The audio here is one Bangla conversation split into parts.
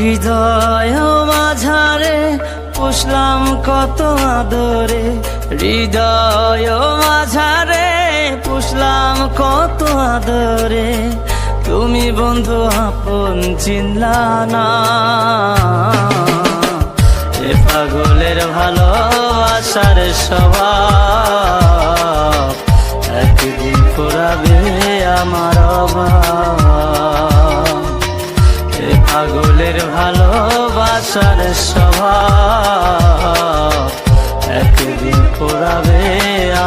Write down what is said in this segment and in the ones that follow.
হৃদয় মাঝারে পুষলাম কত আদরে, হৃদয় মাঝারে পুষলাম কত আদরে, তুমি বন্ধু আপন চিনলা না। এ পাগলের ভালোবাসার স্বভাব একদিন ফুরাবে আমার অভাব। এ পাগলের ভালোবাসার স্বভাব একদিন ফুরাবে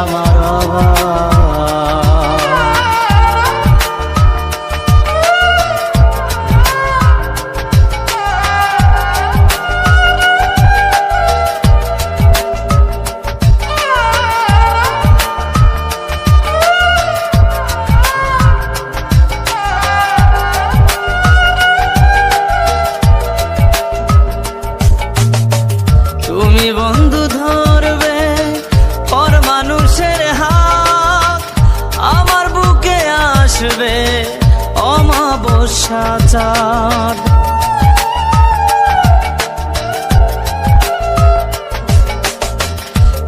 আমার অভাব। তুমি বন্ধু ধরবে পর মানুষের হাত, আমার বুকে আসবে অমাবস্যা চাঁদ।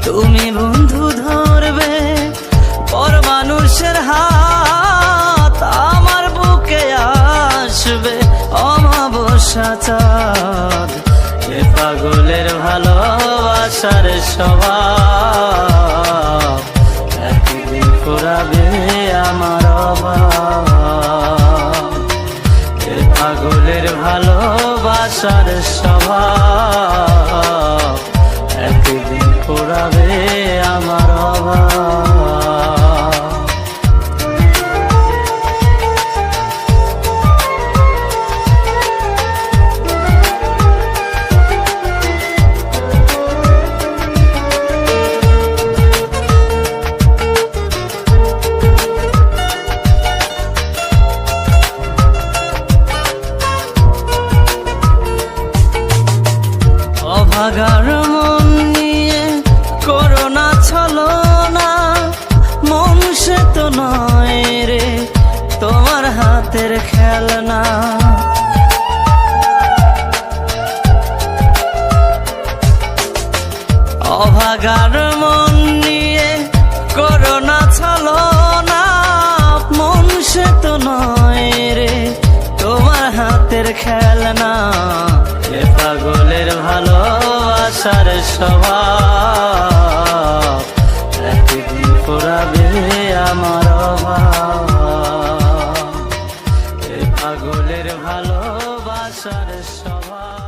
তুমি বন্ধু ধরবে পর মানুষের হাত, আমার বুকে আসবে অমাবস্যা চাঁদ। এ পাগলের ভালোবাসার স্বভাব একদিন ফুরাবে আমার অভাব। এ পাগলের ভালোবাসার স্বভাব একদিন ফুরাবে আমার অভাব। অভাগার মন নিয়ে করোনা ছলনা, মন সে তো নয় রে তোমার হাতের খেলনা। অভাগার মন নিয়ে করোনা ছলনা, মন সে তো নয় রে তোমার হাতের খেলনা। এ পাগলের ভালোবাসার স্বভাব একদিন ফুরাবে আমার অভাব। এ পাগলের ভালোবাসার স্বভাব।